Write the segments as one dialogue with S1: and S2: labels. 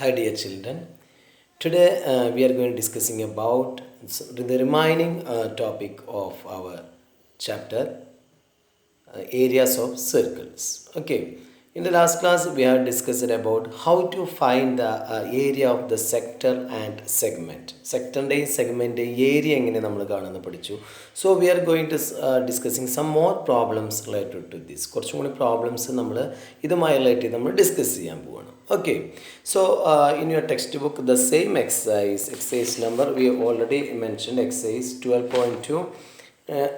S1: Hi dear children. Today we are going to discussing about the remaining topic of our chapter areas of circles. Okay. In the last class we have discussed about how to find the area of the sector and segment. Sectorൻ്റെയും സെഗ്മെൻ്റെയും ഏരിയ എങ്ങനെ നമ്മൾ കാണുന്നത് പഠിച്ചു. So we are going to discussing some more problems related to this. കുറച്ചും കൂടി problems നമ്മൾ ഇതുമായി റിലേറ്റ് ചെയ്ത് നമ്മൾ ഡിസ്കസ് ചെയ്യാൻ പോവുകയാണ്. Okay, so in your textbook the same exercise number we already mentioned, exercise 12.2,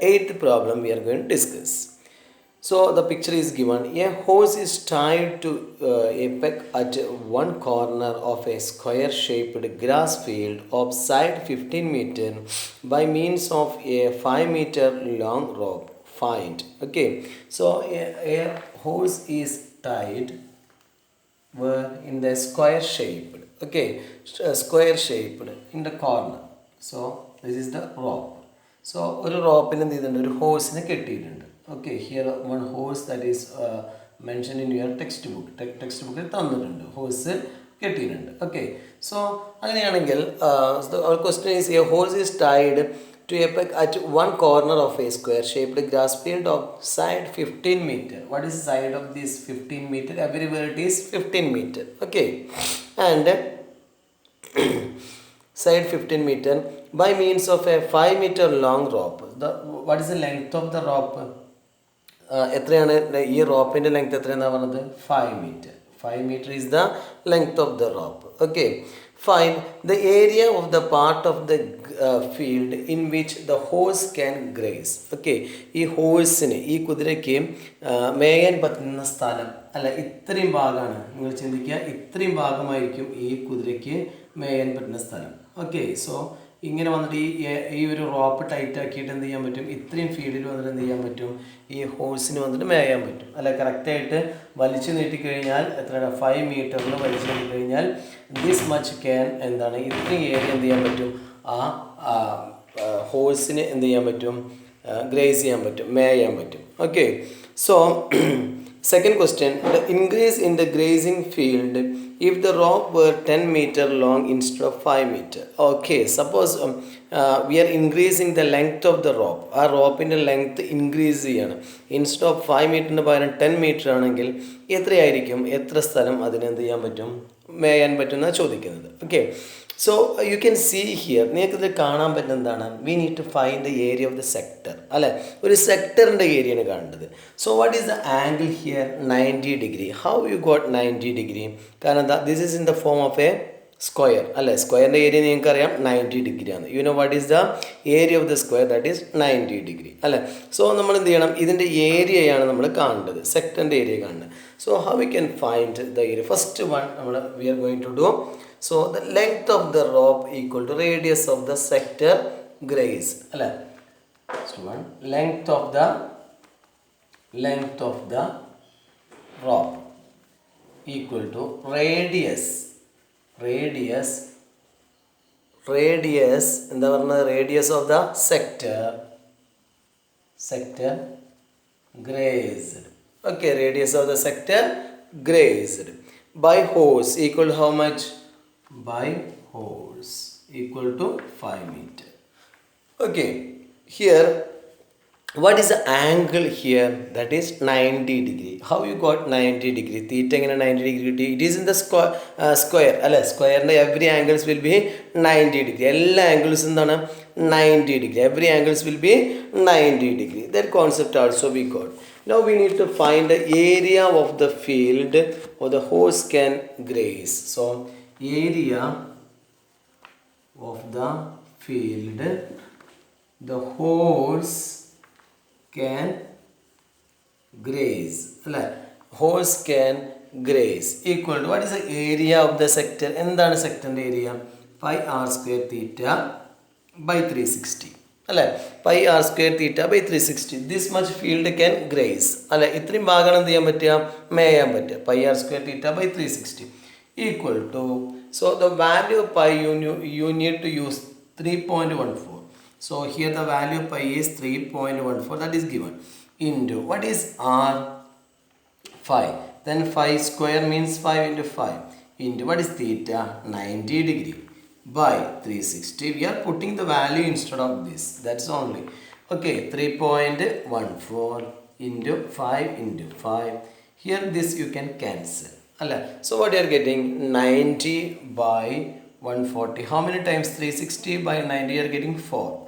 S1: eighth problem we are going to discuss. So the picture is given. A hose is tied to a peg at one corner of a square shaped grass field of side 15 meter by means of a 5 meter long rope. Find. Okay, so a hose is tied were in the square shaped, okay, square shaped in the corner. So this is the rope. So ഒരു റോപ്പിന് എന്ത് ചെയ്തിട്ടുണ്ട്, ഒരു ഹോസിനെ കെട്ടിയിട്ടുണ്ട്. Okay, here one hose that is mention in your text ബുക്കിൽ തന്നിട്ടുണ്ട്, hose കെട്ടിയിട്ടുണ്ട്. Okay, so അങ്ങനെയാണെങ്കിൽ question is a hose is tied to a peg at one corner of a square shaped grass field of side 15 meter. What is the side of this 15 meter? Everywhere it is 15 meter. Okay, and side 15 meter by means of a 5 meter long rope. What is the length of the rope? എത്രയാണ് ഈ റോപ്പിൻ്റെ length എത്രയാണെന്ന് പറഞ്ഞത്? 5 meter. 5 meter is the length of the rope. Okay, find the area of the part of the field in which the horse can graze. Okay, ഈ ഹോഴ്സിന്, ഈ കുതിരയ്ക്ക് മേയാൻ പറ്റുന്ന സ്ഥലം അല്ല, ഇത്രയും ഭാഗമാണ്. നിങ്ങൾ ചിന്തിക്കുക, ഇത്രയും ഭാഗമായിരിക്കും ഈ കുതിരയ്ക്ക് മേയാൻ പറ്റുന്ന സ്ഥലം. ഓക്കെ, സോ ഇങ്ങനെ വന്നിട്ട് ഈ ഒരു റോപ്പ് ടൈറ്റ് ആക്കിയിട്ട് എന്ത് ചെയ്യാൻ പറ്റും, ഇത്രയും ഫീൽഡിൽ വന്നിട്ട് എന്ത് ചെയ്യാൻ പറ്റും, ഈ ഹോഴ്സിന് വന്നിട്ട് മേയാൻ പറ്റും. അല്ല, കറക്റ്റായിട്ട് വലിച്ചു നീട്ടിക്കഴിഞ്ഞാൽ എത്രയാണ്, 5 മീറ്ററിൽ വലിച്ചു നീട്ടിക്കഴിഞ്ഞാൽ ദിസ് മച്ച് ക്യാൻ എന്താണ്, ഇത്രയും ഏരിയ എന്ത് ചെയ്യാൻ പറ്റും, ആ ഹോഴ്സിന് എന്ത് ചെയ്യാൻ പറ്റും, ഗ്രേസ് ചെയ്യാൻ പറ്റും, മേയാൻ പറ്റും. Okay, so second question, the increase in the grazing field if the rope were 10 meter long instead of 5 meter. Okay, suppose we are increasing the length of the rope. ആ റോപ്പിൻ്റെ ലെങ്ത് ഇൻക്രീസ് ചെയ്യാണ്. Instead of 5 മീറ്ററിന് പകരം 10 metre ആണെങ്കിൽ എത്രയായിരിക്കും, എത്ര സ്ഥലം അതിനെന്ത് ചെയ്യാൻ പറ്റും, മേയാൻ പറ്റുമെന്നാണ് ചോദിക്കുന്നത്. Okay, so you can see here, നിങ്ങൾക്കിത് കാണാൻ പറ്റുന്ന എന്താണ്, we need to find the area of the sector. അല്ലെ, ഒരു സെക്ടറിൻ്റെ ഏരിയയാണ് കാണേണ്ടത്. So what is the angle here? 90 degree. How you got 90 degree? കാരണം എന്താ, this is in the form of a square. അല്ലെ, സ്ക്വയറിൻ്റെ ഏരിയ നിങ്ങൾക്കറിയാം 90 ഡിഗ്രിയാണ്. You know what is the area of the square? That is 90 degree. അല്ലെ, so നമ്മൾ എന്ത് ചെയ്യണം, ഇതിൻ്റെ ഏരിയയാണ് നമ്മൾ കാണേണ്ടത്, സെക്ടറിൻ്റെ ഏരിയ കാണേണ്ടത്. So how we can find the area? First one നമ്മൾ we are going to do, so the length of the rope equal to radius of the sector graze. Alla, so one length of the rope equal to radius എന്താ പറഞ്ഞത്, radius of the sector grazed. Okay, radius of the sector grazed by hose equal to how much? By hose equal to 5 meter. Okay, here what is the angle here? That is 90 degree. How you got 90 degree? Theta എങ്ങനെ 90 degree കിട്ടി? It is in the square അല്ലെ, സ്ക്വയറിൻ്റെ every angles will be 90 degree. എല്ലാ ആംഗിൾസും എന്താണ്, 90 degree. Every angles will be 90 degree. That concept also we got. Now we need to find the area of the field or the horse can graze. So area of the field the horse can graze. Horse can graze equal to, what is the area of the sector? എന്താണ് സെക്ടറിൻ്റെ area? pi r square theta by 360. അല്ലേ, pi r square theta by 360. This much field can graze. അല്ലെ, ഇത്രയും ഭാഗമാണ് എന്ത് ചെയ്യാൻ പറ്റുക, മേയാൻ പറ്റുക. pi r square theta by 360 equal to, so the value of pi you need to use 3.14. So here the value of pi is 3.14, that is given, into what is r? 5. Then 5 square means 5 into 5 into what is theta? 90 degree by 360. We are putting the value instead of this. That's only. Okay, 3.14 into 5 into 5. Here this you can cancel. So what you are getting? 90 by 140. How many times 360 by 90? You are getting 4.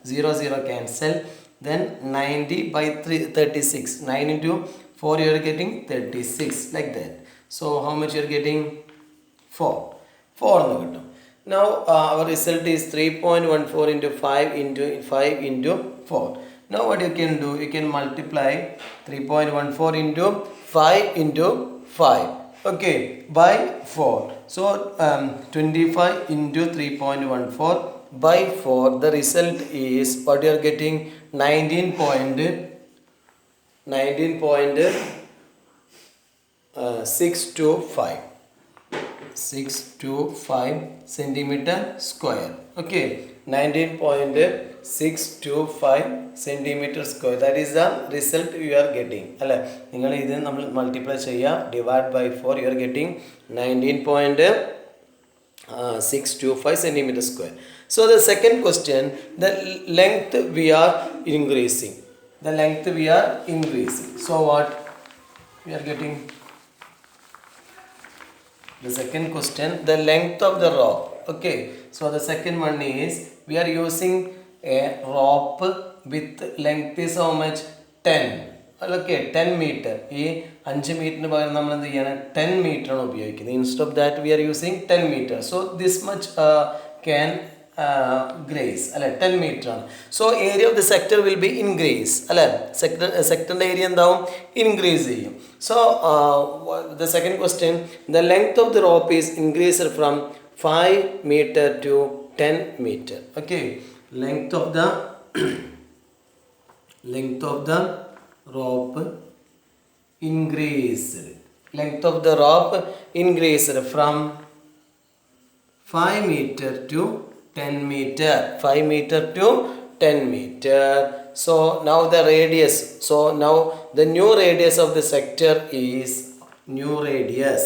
S1: 0 0 cancel. Then 90 by 36. 9 into 4 you are getting 36. Like that. So how much you are getting? 4. 4. Now our result is 3.14 into 5 into 4. Now what you can do? You can multiply 3.14 into 5 into 5. Okay, by 4. So 25 into 3.14 by 4. The result is what you are getting? 19.625. 625 centimeter square. Okay, 19.625 centimeter square. That is the result you are getting. നിങ്ങൾ ഇത് നമ്മൾ multiply ചെയ്യുക, divide by 4, you are getting 19.625 centimeter square. So the second question, the length we are increasing. The length we are increasing. So what we are getting? The second question, the length of the rope. Okay, so the second one is we are using a rope with length is how much? 10. Okay, 10 meter. ഈ 5 മീറ്ററിന് പകരം നമ്മൾ എന്ത് ചെയ്യണം? 10 മീറ്ററാണ് ഉപയോഗിക്കുന്നത്. Instead of that we are using 10 metre. So this much can graze 10 metre ആണ്. So area of the sector will be increase. സെക്ടറിൻ്റെ ഏരിയ എന്താവും? ഇൻക്രീസ് ചെയ്യും. So the second question, the length of the rope is increased from 5 meter to 10 meter. Okay, length of the rope increased. Length of the rope increased from 5 meter to 10 meter. 5 meter to 10 meter. So now the radius. So now the new radius of the sector is new radius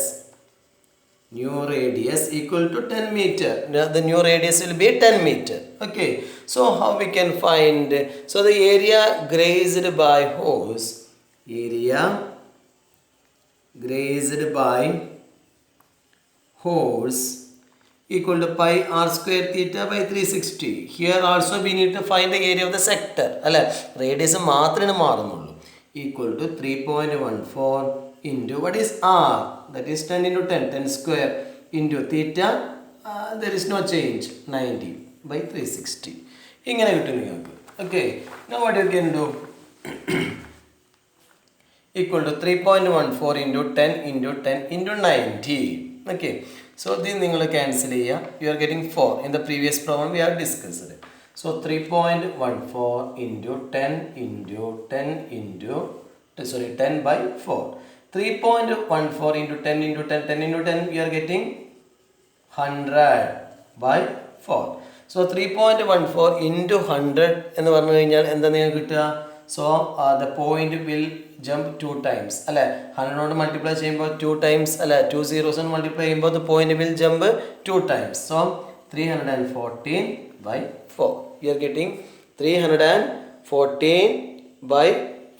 S1: equal to 10 meter. Now the new radius will be 10 meter. Okay. So how we can find? So the area grazed by hose. Area grazed by hose equal to pi r square theta by 360. Here also we need to find the area of the sector. Radius മാത്രമേ മാറുന്നുള്ളൂ. Equal to 3.14 into what is r? That is 10 into 10. 10 square into theta. There is no change. 90 by 360. ഇങ്ങനെ കിട്ടും നിങ്ങൾക്ക്. Okay. Now what you can do? Equal to 3.14 into 10 into 10 into 90. Okay. So this നിങ്ങൾ cancel ചെയ്യുക. You are getting 4. In the previous problem we have discussed it. So 3.14 into 10 into 10 into 10 by 4. 3.14 into 10 into 10 10 into 10 we are getting 100 by 4. So 3.14 into 100 എന്ന് പറഞ്ഞു കഴിഞ്ഞാൽ എന്താ നിങ്ങൾക്ക് കിട്ടുക? So the point will jump 2 times. 100 കൊണ്ട് multiply ചെയ്യുമ്പോൾ 2 times 2 zeros കൊണ്ട് multiply ചെയ്യുമ്പോൾ the point will jump 2 times. So 314 by 4. You are getting 314 by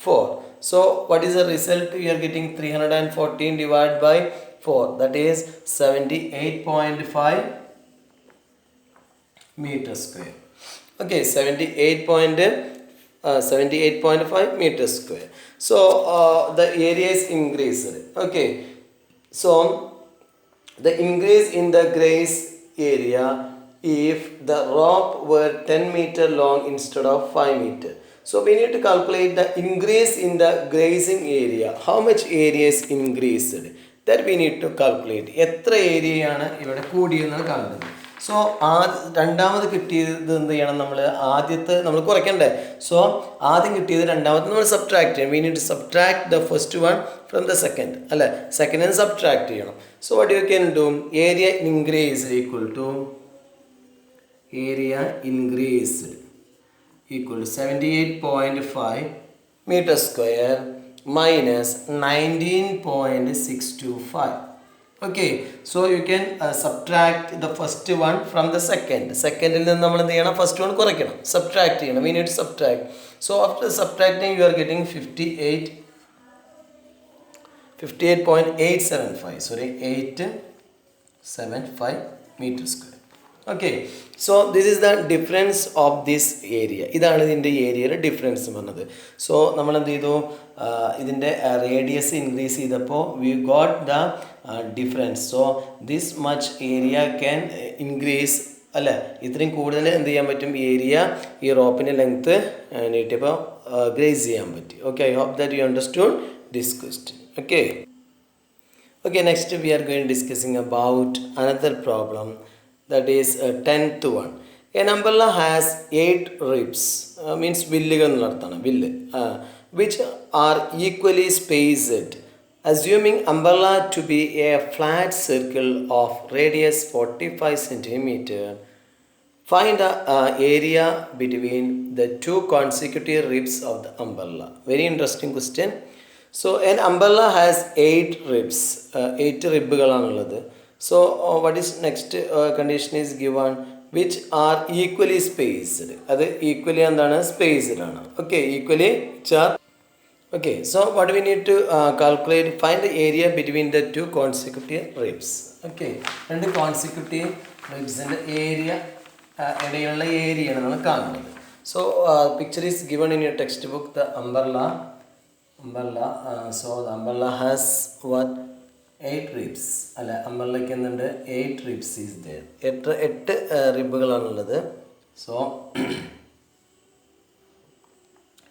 S1: 4. So what is the result? You are getting 314 divided by 4. That is 78.5 meter square. Okay, 78.5 meter square. So the area is increased. Okay, so the increase in the grace area if the rope were 10 meter long instead of 5 meter. So we need to calculate the increase in the grazing area. How much area is increased? That we need to calculate. എത്ര ഏരിയയാണ് ഇവിടെ കൂടിയെന്നാണ് കാണുന്നത്. So രണ്ടാമത് കിട്ടിയത് എന്ത് ചെയ്യണം? ആദ്യത്തെ നമ്മൾ കുറയ്ക്കണ്ടേ? സോ ആദ്യം കിട്ടിയത് രണ്ടാമത്തെ നമ്മൾ സബ്ട്രാക്ട് ചെയ്യണം. We need to subtract the first one from the second. സെക്കൻഡിന് സബ്ട്രാക്ട് ചെയ്യണം. So what you can do? Area increase equal to area increased equal to 78.5 meter square minus 19.625. Okay, so you can subtract the first one from the second. Secondil നിന്ന് നമ്മൾ എന്ത് ചെയ്യണം? First one കുറയ്ക്കണം, subtract ചെയ്യണം. We need to subtract. So after subtracting you are getting 58.875, sorry, 875 meter square. Okay, so this is the difference of this area. ഇതാണ് ഇതിൻ്റെ ഏരിയയുടെ difference പറഞ്ഞത്. സോ നമ്മൾ എന്ത് ചെയ്തു? ഇതിൻ്റെ റേഡിയസ് ഇൻക്രീസ് ചെയ്തപ്പോൾ we got the difference. So this much area can increase, അല്ലേ? ഇത്രയും കൂടുതൽ എന്ത് ചെയ്യാൻ പറ്റും? ഏരിയ ഈ റോപ്പിൻ്റെ ലെങ്ത്ത് നീട്ടിയപ്പോൾ ഗ്രേസ് ചെയ്യാൻ പറ്റി. Okay, I hope that you understood this question. Okay, okay, next we are going discussing about another problem, that is 10th one. An umbrella has 8 ribs, means villugal ennu arthana, villu, which are equally spaced. Assuming umbrella to be a flat circle of radius 45 centimeter, find the area between the two consecutive ribs of the umbrella. Very interesting question. So an umbrella has 8 ribs, 8 റിബുകളാണുള്ളത്. So what is next condition is given, which are equally spaced. അത് equally എന്താണ്? Spaced ആണ്. Okay, equally char. Okay, so what we need to calculate, find the area between the two consecutive ribs. Okay, രണ്ട് consecutive ribsന്റെ area ഇടയിലുള്ള ഏരിയയാണ് നമ്മൾ കാണുന്നത്. So picture is given in your textbook, the umbrella. So the umbrella has what? 8 ribs. അല്ല, അംബ്രല്ലയ്ക്ക് എന്തുണ്ട്? 8 ribs is there. 8 റിബുകളാണുള്ളത്. So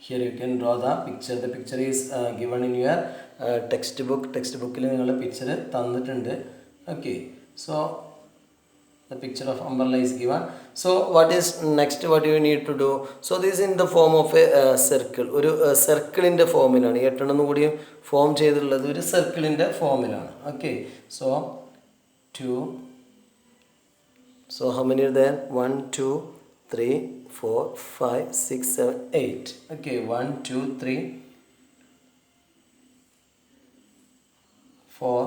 S1: here you can draw the picture. The picture is given in your textbook. Textbookil നിങ്ങളുടെ picture തന്നിട്ടുണ്ട്. Okay, so the picture of umbrella is given. So what is next? What do you need to do? So this is in the form of a circle. ഒരു സർക്കിളിൻ്റെ ഫോമിലാണ്. 8 എണ്ണം കൂടി form ചെയ്തിട്ടുള്ളത് ഒരു സർക്കിളിൻ്റെ ഫോമിലാണ്. Okay, so 2. So how many are there? 1 2 3 4 5 6 7 8. Okay, 1 2 3 4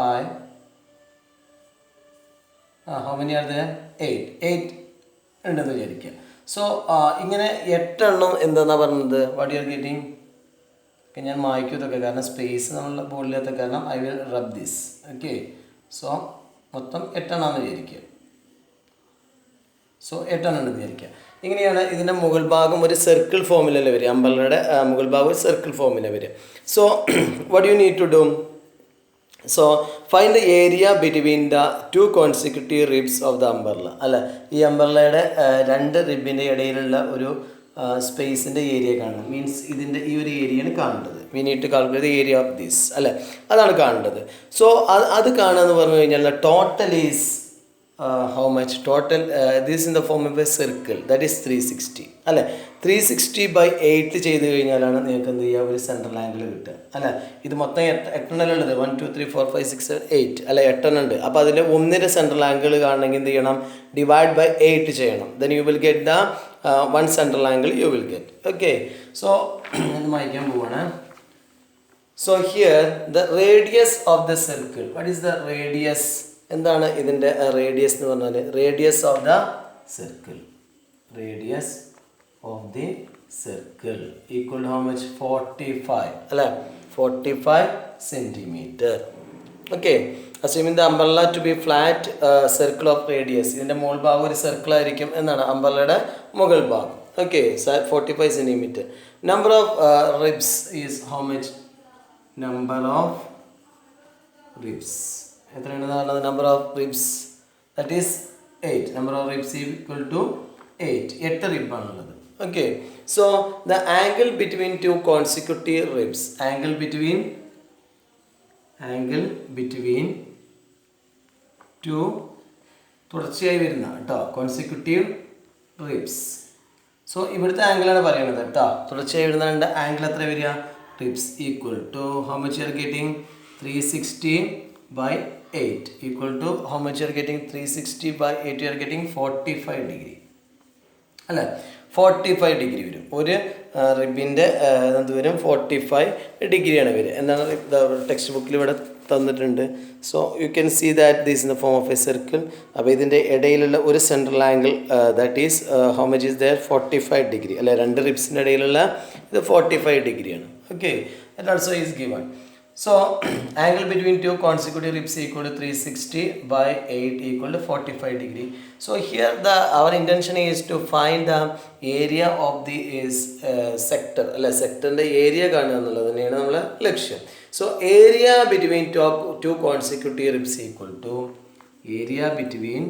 S1: 5. How many are there? 8 ഉണ്ടെന്ന് വിചാരിക്കുക. സോ ഇങ്ങനെ 8 എണ്ണം എന്താണെന്നാണ് പറഞ്ഞത്? What you are getting? ഞാൻ മായ്ക്കും ഇതൊക്കെ, കാരണം സ്പേസ് നമ്മളുടെ ബോർഡിലത്തെ കാരണം I will rub this. Okay, so മൊത്തം 8 എണ്ണമാണെന്ന് വിചാരിക്കുക. സോ 8 എണ്ണം ഉണ്ടെന്ന് വിചാരിക്കുക. ഇങ്ങനെയാണ് ഇതിൻ്റെ മുകൾ ഭാഗം ഒരു സർക്കിൾ ഫോമിലല്ലേ വരിക. അംബ്രല്ലയുടെ മുകൾ ഭാഗം ഒരു സർക്കിൾ ഫോമിലാണ് വരിക. So what you need to do? So find the area between the two consecutive ribs of the umbrella. അല്ല, ഈ അംബ്രല്ലയുടെ 2 റിബിൻ്റെ ഇടയിലുള്ള ഒരു സ്പേസിൻ്റെ ഏരിയ കാണണം. മീൻസ് ഇതിൻ്റെ ഈ ഒരു ഏരിയയാണ് കാണേണ്ടത്. We need to calculate the area of this, അല്ലേ? അതാണ് കാണേണ്ടത്. സോ അത് കാണുക എന്ന് പറഞ്ഞു കഴിഞ്ഞാൽ total is how much? Total this is in the form of a circle, that is 360, അല്ലേ? 360/8 ചെയ്ത് കഴിഞ്ഞാലാണ് നിങ്ങൾക്ക് എന്ത് ചെയ്യുക? ഒരു സെൻട്രൽ ആംഗിൾ കിട്ടുക, അല്ലേ? ഇത് മൊത്തം 8 എണ്ണുള്ളത്. 1 2 3 4 5 6 7 8, അല്ലെ? 8 എണ്ണം ഉണ്ട്. അപ്പോൾ അതിൽ ഒന്നിൻ്റെ സെൻട്രൽ ആംഗിൾ കാണണമെങ്കിൽ എന്ത് ചെയ്യണം? ഡിവൈഡ് ബൈ 8 ചെയ്യണം. Then you will get the 1 central angle you will get. Okay, so ഇത് വായിക്കാൻ പോവാണ്. So here the radius of the circle. What is the radius? എന്താണ് ഇതിൻ്റെ റേഡിയസ് എന്ന് പറഞ്ഞാൽ? Radius of the circle, radius of the circle equal to how much? 45, അല്ലേ? 45 centimetre. Okay, assuming the umbrella to be flat circle of radius. ഇതിൻ്റെ മുകൾ ഭാഗം ഒരു circle ആയിരിക്കും എന്നാണ് അംബ്രല്ലയുടെ മുകൾ ഭാഗം. Okay, 45 centimetre. Number of ribs is how much? Number of ribs എത്രയാണ് പറഞ്ഞത്? Number of ribs that is 8. Number of ribs equal to 8. 8 റിബാണുള്ളത്. Okay, so the angle between two consecutive ribs. Angle between two തുടർച്ചയായി വരുന്ന കേട്ടോ consecutive ribs. So ഇവിടുത്തെ ആംഗിളാണ് പറയുന്നത് കേട്ടോ. തുടർച്ചയായി വരുന്ന 2 ആംഗിൾ എത്ര വരിക? Ribs equal to how much you are getting? 360/8 equal to how much you are getting? 360/8 you are getting 45 degree, അല്ലേ? 45 ഡിഗ്രി വരും. ഒരു റിബിൻ്റെ എന്ത് വരും? 45 ഡിഗ്രിയാണ് വരിക. എന്താണ് ടെക്സ്റ്റ് ബുക്കിൽ ഇവിടെ തന്നിട്ടുണ്ട്. So you can see that this in the form of a circle. അപ്പോൾ ഇതിൻ്റെ ഇടയിലുള്ള ഒരു central angle that is how much is there 45 degree അല്ലെ, രണ്ട് റിബ്സിൻ്റെ ഇടയിലുള്ള ഇത് 45 ഡിഗ്രിയാണ്. Okay, that also is given. So angle between two consecutive ribs equal to 360 by 8 equal to 45 degree. So here our intention is to find the area of the sector അല്ലെ, സെക്ടറിൻ്റെ area കാണുക എന്നുള്ളത് തന്നെയാണ് നമ്മളെ ലക്ഷ്യം. So area between two consecutive ribs equal to area between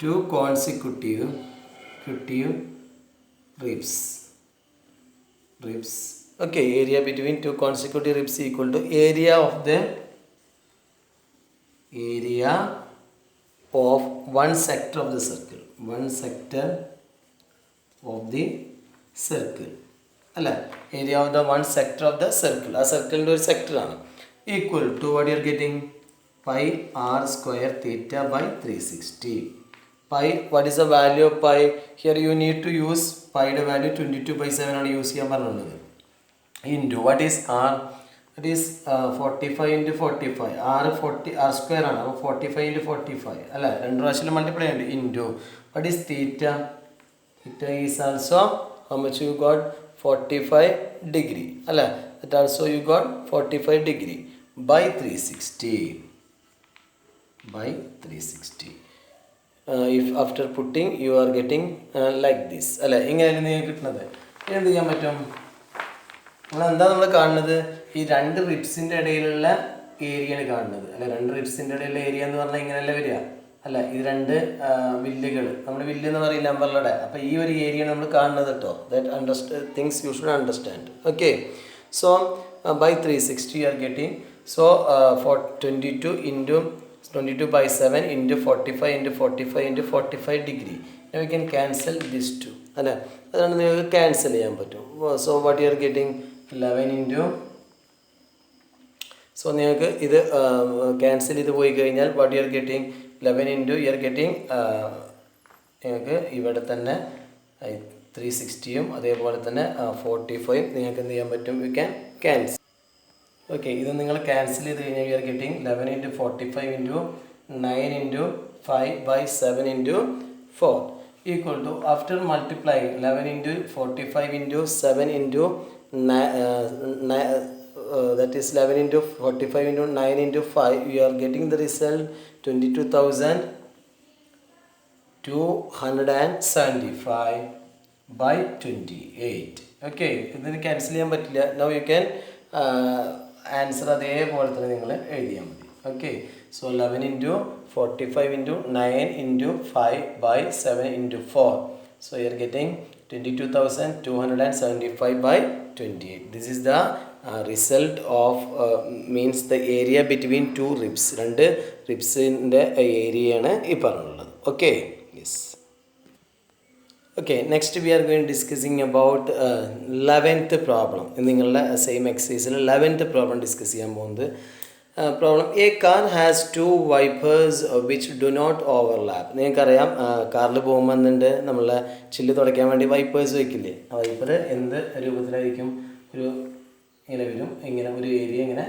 S1: two consecutive ribs. Okay, area between two consecutive ribs equal to area of one sector of the circle. അല്ല, area of the one sector of the circle. ആ സർക്കിളിൻ്റെ ഒരു സെക്ടറാണ്. Equal to what you are getting pi r square theta by 360. Pi, what is the value of pi? Here you need to use pi യുടെ value 22/7 ആണ് use ചെയ്യാൻ പറഞ്ഞിട്ടുള്ളത്. Into what is r? It is 45 × 45. r square ആണ്, അപ്പോൾ 45 × 45 അല്ല, രണ്ട് പ്രാവശ്യം multiply ഉണ്ട്. Into what is theta? Theta is also how much you got 45 degree അല്ല, that also you got 45 degree by 360. If after putting you are getting like this അല്ല, ഇങ്ങനെയല്ലേ നിങ്ങൾക്ക് കിട്ടുന്നത്. എന്ത് ചെയ്യാൻ പറ്റും? നമ്മളെന്താ നമ്മൾ കാണുന്നത്? ഈ രണ്ട് റിബ്സിൻ്റെ ഇടയിലുള്ള ഏരിയയാണ് കാണുന്നത് അല്ല. രണ്ട് റിബ്സിൻ്റെ ഇടയിലുള്ള ഏരിയ എന്ന് പറഞ്ഞാൽ ഇങ്ങനെയല്ല വരിക അല്ല. ഇത് രണ്ട് വില്ലുകൾ, നമ്മൾ വില്ല് എന്ന് പറയും നമ്പറിലൂടെ. അപ്പോൾ ഈ ഒരു ഏരിയയാണ് നമ്മൾ കാണുന്നത് കേട്ടോ. That things you should understand. Okay, so by 360 you are getting, so for 22/7 into 45 into 45 into 45 degree. Now we can cancel this two അല്ല, അതാണ് നിങ്ങൾക്ക് ക്യാൻസൽ ചെയ്യാൻ പറ്റും. So what you are getting 11 into, so നിങ്ങൾക്ക് ഇത് cancel ചെയ്ത് പോയി കഴിഞ്ഞാൽ what you are getting 11 into U are getting നിങ്ങൾക്ക് ഇവിടെ തന്നെ 360യും അതേപോലെ തന്നെ 45 നിങ്ങൾക്ക് എന്ത് ചെയ്യാൻ പറ്റും? You can cancel. ഓക്കെ, ഇത് നിങ്ങൾ ക്യാൻസൽ ചെയ്ത് കഴിഞ്ഞാൽ U are getting 11 into 45 into 9 into 5/7 into 4 equal to, after multiplying 11 into 45 into 7 into 9, that is 11 into 45 into 9 into 5, you are getting the result 22,275 by 28. Okay, ഇതിന് cancel ചെയ്യാൻ പറ്റില്ല. Now you can answer അതേപോലെ തന്നെ നിങ്ങൾ എഴുതിയാൽ മതി. Okay, so 11 into 45 into 9 into 5/7 into 4. So you are getting 22,275 by 28. This is the result of means the area between two ribs. രണ്ട് റിബ്സിൻ്റെ ഏരിയയാണ് ഈ പറഞ്ഞുള്ളത്. Okay, yes. Okay, next we are going to discussing about 11th problem. നിങ്ങളുടെ same എക്സസൈസിൽ 11th problem discuss ചെയ്യാൻ പോകുന്നത്. Problem, a car has 2 wipers which do not overlap. നിങ്ങൾക്കറിയാം, കാറിൽ പോകുമ്പോൾ എന്തുണ്ട്, നമ്മളെ ചില്ല് തുടയ്ക്കാൻ വേണ്ടി വൈപ്പേഴ്സ് വെക്കില്ലേ. ആ വൈപ്പർ എന്ത് രൂപത്തിലായിരിക്കും? ഒരു ഇങ്ങനെ വരും, ഇങ്ങനെ ഒരു ഏരിയ ഇങ്ങനെ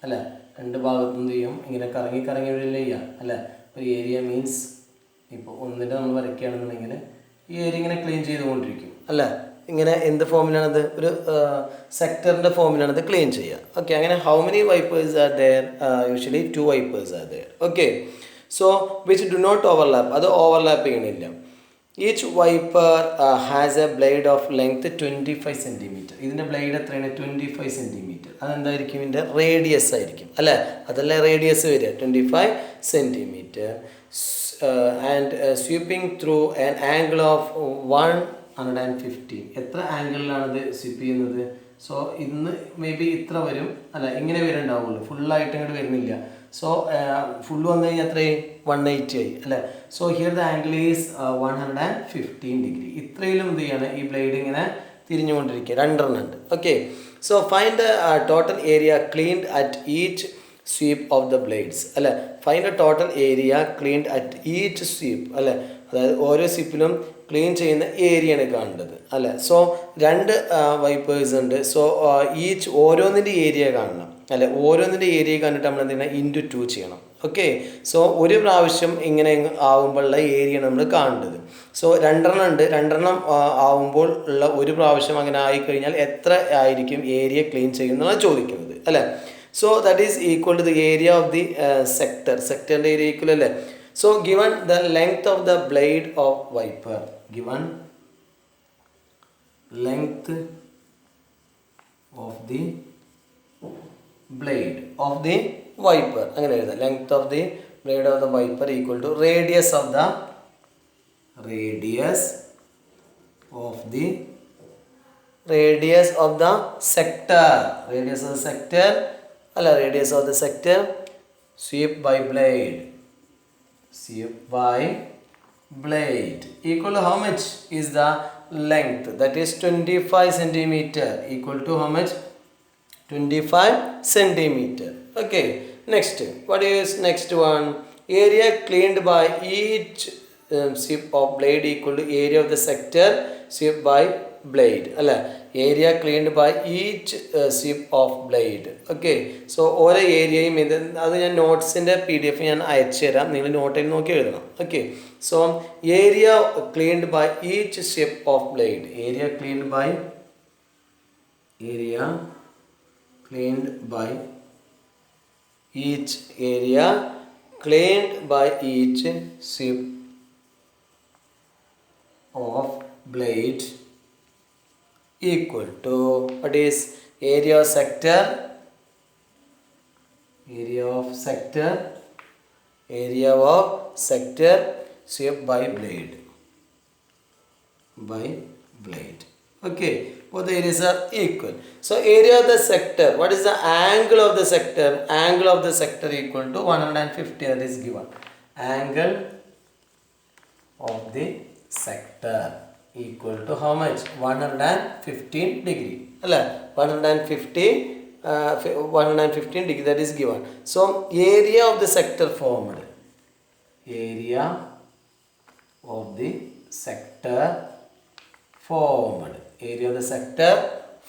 S1: അല്ല, രണ്ട് ഭാഗത്തും ചെയ്യും, ഇങ്ങനെ കറങ്ങി വരില്ല ചെയ്യുക അല്ല. ഒരു ഏരിയ മീൻസ് ഇപ്പോൾ ഒന്നിൻ്റെ നമ്മൾ വരയ്ക്കുകയാണെന്നുണ്ടെങ്കിൽ ഈ ഏരിയ ഇങ്ങനെ ക്ലീൻ ചെയ്തുകൊണ്ടിരിക്കും അല്ല. ഇങ്ങനെ എന്ത് ഫോമിലാണത്? ഒരു സെക്ടറിൻ്റെ ഫോമിലാണത് ക്ലീൻ ചെയ്യുക. ഓക്കെ, അങ്ങനെ how many wipers are there? Usually 2 wipers are there. Okay, so which do not overlap, അത് ഓവർലാപ്പ് ചെയ്യണില്ല. Each wiper has a blade of length 25 cm. ഇതിൻ്റെ ബ്ലേഡ് എത്രയാണ്? 25 cm. അതെന്തായിരിക്കും? ഇതിൻ്റെ റേഡിയസ് ആയിരിക്കും അല്ലേ. അതല്ലേ റേഡിയസ് വരിക, 25 cm. And sweeping through an angle of 115. എത്ര ആംഗിളിലാണത് സ്വീപ്പ് ചെയ്യുന്നത്? സോ ഇന്ന് മേ ബി ഇത്ര വരും അല്ല, ഇങ്ങനെ വരുന്നുണ്ടാവുള്ളൂ, ഫുള്ളായിട്ട് ഇങ്ങോട്ട് വരുന്നില്ല. സോ ഫുൾ വന്നു കഴിഞ്ഞാൽ എത്രയും 180 ആയി അല്ലേ. So here the angle is 115 degree. ഇത്രയിലും എന്ത് ചെയ്യാണ്? ഈ ബ്ലേഡ് ഇങ്ങനെ തിരിഞ്ഞുകൊണ്ടിരിക്കുക, രണ്ടെണ്ണം ഉണ്ട്. Okay, so find the total area cleaned at each sweep of the blades അല്ലേ. Find the total area cleaned at each sweep അല്ലേ. അതായത് ഓരോ സ്വീപ്പിലും ക്ലീൻ ചെയ്യുന്ന ഏരിയയാണ് കാണേണ്ടത് അല്ലേ. സോ രണ്ട് വൈപ്പേഴ്സ് ഉണ്ട്. സോ ഈച്ച് ഓരോന്നിൻ്റെ ഏരിയ കാണണം അല്ലെ. ഓരോന്നിൻ്റെ ഏരിയ കണ്ടിട്ട് നമ്മൾ എന്ത് ചെയ്യണം, ഇൻറ്റു 2 ചെയ്യണം. ഓക്കെ. സോ ഒരു പ്രാവശ്യം ഇങ്ങനെ ആവുമ്പോഴുള്ള ഏരിയ നമ്മൾ കാണേണ്ടത്. സോ രണ്ടെണ്ണം ഉണ്ട്, രണ്ടെണ്ണം ആവുമ്പോൾ ഉള്ള ഒരു പ്രാവശ്യം അങ്ങനെ ആയിക്കഴിഞ്ഞാൽ എത്ര ആയിരിക്കും ഏരിയ ക്ലീൻ ചെയ്യുന്നതാണ് ചോദിക്കുന്നത് അല്ലേ. So that is equal to the area of the sector. സെക്ടറിൻ്റെ ഏരിയ ഈക്വൽ അല്ലേ. So given the length of the blade of wiper, given length of the blade of the wiper, അങ്ങനെ എഴുതാം. Length of the blade of the wiper equal to radius of the sector. Radius of the sector അല്ല, radius of the sector sweep by blade equal to how much is the length, that is 25 centimeter, equal to how much, 25 centimeter. Okay, next, what is next one? Area cleaned by each sweep of blade equal to area of the sector swept by blade അല്ല. Area cleaned by each sweep of blade. Okay. So ഓരോ ഏരിയയും അത് ഞാൻ നോട്ട്സിൻ്റെ PDF ഞാൻ അയച്ചു തരാം, നിങ്ങൾ നോട്ടിൽ നോക്കി എഴുതണം. Okay. So area cleaned by each sweep of blade, area cleaned by each sweep of blade equal to what is area of sector swept by blade. Okay, both the areas are equal. So area of the sector, what is the angle of the sector? Angle of the sector equal to 150, that is given. Angle of the sector equal to how much, 115 degree അല്ലേ. 115 degree, that is given. So area of the sector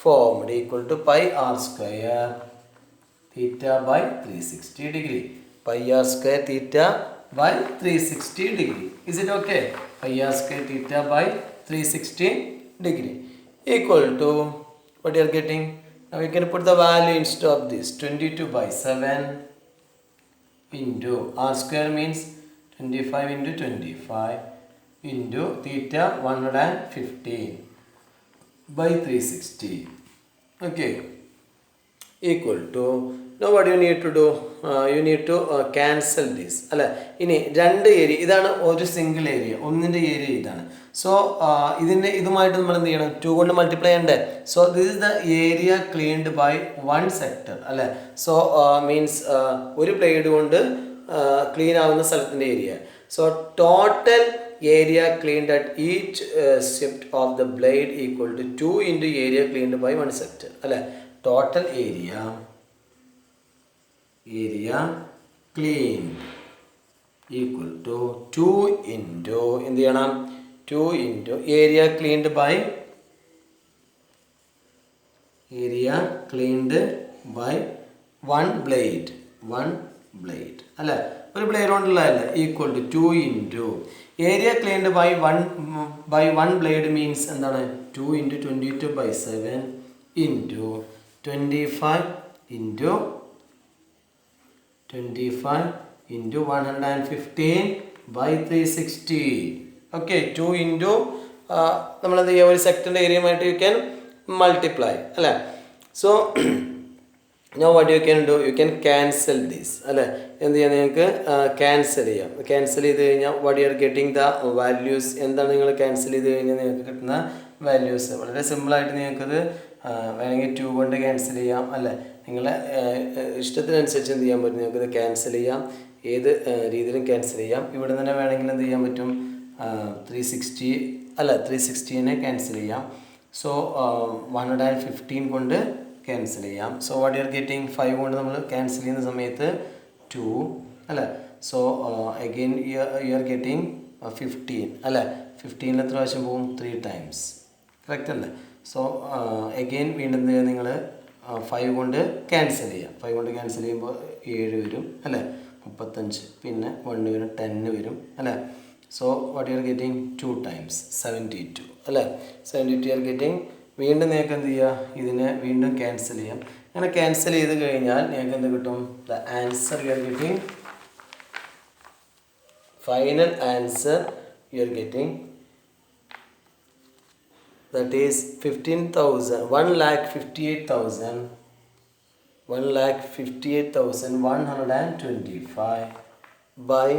S1: formed equal to pi r square theta by 360 degree. Pi r square theta by 360 degree. Is it okay? Pi r square theta by 360 degree equal to what you are getting. Now we can put the value instead of this 22/7 into r square means 25 into 25 into theta 115 by 360. Okay, equal to, now what you need to do, you need to cancel this അല്ല. ഇനി രണ്ട് area, ഇതാണ് ഒരു single area, ഒന്നിൻ്റെ area ഇതാണ്. So ഇതുമായിട്ട് നമ്മൾ എന്ത് ചെയ്യണം, 2 കൊണ്ട് മൾട്ടിപ്ലൈ ചെയ്യണ്ടേ. So this is the area cleaned by 1 sector അല്ലേ. സോ മീൻസ് ഒരു ബ്ലേഡ് കൊണ്ട് ക്ലീൻ ആവുന്ന സ്ഥലത്തിൻ്റെ area. So total area cleaned at each shift of the blade equal to 2 into area cleaned by 1 sector അല്ലേ. Total area cleaned equal to 2 into എന്ത് ചെയ്യണം, 2 into area cleaned by 1 blade അല്ലേ. ഒരു blade കൊണ്ടുള്ളതല്ല. Equal to 2 into area cleaned by 1 blade means എന്താണ്, 2 into 22/7 into 25 into 115 by 360. Okay. 2 into നമ്മളെന്ത് ചെയ്യുക, ഒരു സെക്ടറിൻ്റെ ഏരിയയുമായിട്ട് യു ക്യാൻ മൾട്ടിപ്ലൈ അല്ലേ. So now what you can do, you can cancel this അല്ലേ. എന്ത് ചെയ്യാം, നിങ്ങൾക്ക് ക്യാൻസൽ ചെയ്യാം. ക്യാൻസൽ ചെയ്ത് കഴിഞ്ഞാൽ what you are getting the values, എന്താണ് നിങ്ങൾ ക്യാൻസൽ ചെയ്ത് കഴിഞ്ഞാൽ നിങ്ങൾക്ക് കിട്ടുന്ന വാല്യൂസ് വളരെ സിമ്പിളായിട്ട് നിങ്ങൾക്കത് വേണമെങ്കിൽ 2 കൊണ്ട് ക്യാൻസൽ ചെയ്യാം അല്ലേ. നിങ്ങളെ ഇഷ്ടത്തിനനുസരിച്ച് എന്ത് ചെയ്യാൻ പറ്റും, നിങ്ങൾക്കത് ക്യാൻസൽ ചെയ്യാം, ഏത് രീതിയിലും ക്യാൻസൽ ചെയ്യാം. ഇവിടെ തന്നെ വേണമെങ്കിൽ എന്ത് ചെയ്യാൻ പറ്റും, 360 ക്യാൻസൽ ചെയ്യാം. സോ 115 കൊണ്ട് ക്യാൻസൽ ചെയ്യാം. So what you are getting, 5 കൊണ്ട് നമ്മൾ ക്യാൻസൽ ചെയ്യുന്ന സമയത്ത് 2 അല്ലേ. So again you are getting 15 അല്ലേ, 15 എത്ര പ്രാവശ്യം പോവും? 3 ടൈംസ്. കറക്റ്റ് അല്ലേ? സോ എഗെയിൻ വീണ്ടും നിങ്ങൾ 5 കൊണ്ട് ക്യാൻസൽ ചെയ്യാം. 5 കൊണ്ട് ക്യാൻസൽ ചെയ്യുമ്പോൾ 7 വരും അല്ലേ, 35. പിന്നെ 1 വരും, 10 വരും അല്ലേ. So what you are getting? 2 times 72 അല്ലേ. 72 യു ആർ ഗെറ്റിംഗ്. വീണ്ടും നിങ്ങൾക്ക് എന്ത് ചെയ്യുക? ഇതിനെ വീണ്ടും ക്യാൻസൽ ചെയ്യാം. അങ്ങനെ ക്യാൻസൽ ചെയ്ത് കഴിഞ്ഞാൽ നിങ്ങൾക്ക് എന്ത് കിട്ടും? The answer you are getting, final answer you are getting, that is 15,000 1,58,125 by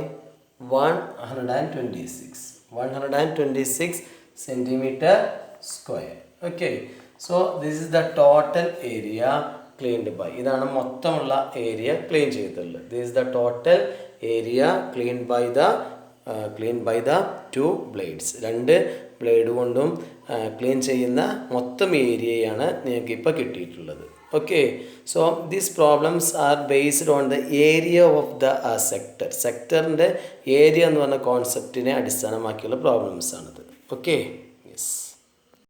S1: 126 centimeter square. Okay, so this is the total area cleaned by. ഇതാണ് മൊത്തമുള്ള ഏരിയ ക്ലീൻ ചെയ്തിട്ടുള്ളത്. This is the total area cleaned by the 2 blades. 2 blade കൊണ്ടും clean ചെയ്യുന്ന മൊത്തം ഏരിയയാണ് നിങ്ങൾക്ക് ഇപ്പോൾ കിട്ടിയിട്ടുള്ളത്. Okay, so these problems are based on the area of the സെക്ടറിൻ്റെ ഏരിയ എന്ന് പറഞ്ഞ കോൺസെപ്റ്റിനെ അടിസ്ഥാനമാക്കിയുള്ള പ്രോബ്ലംസ് ആണിത്. Okay, yes.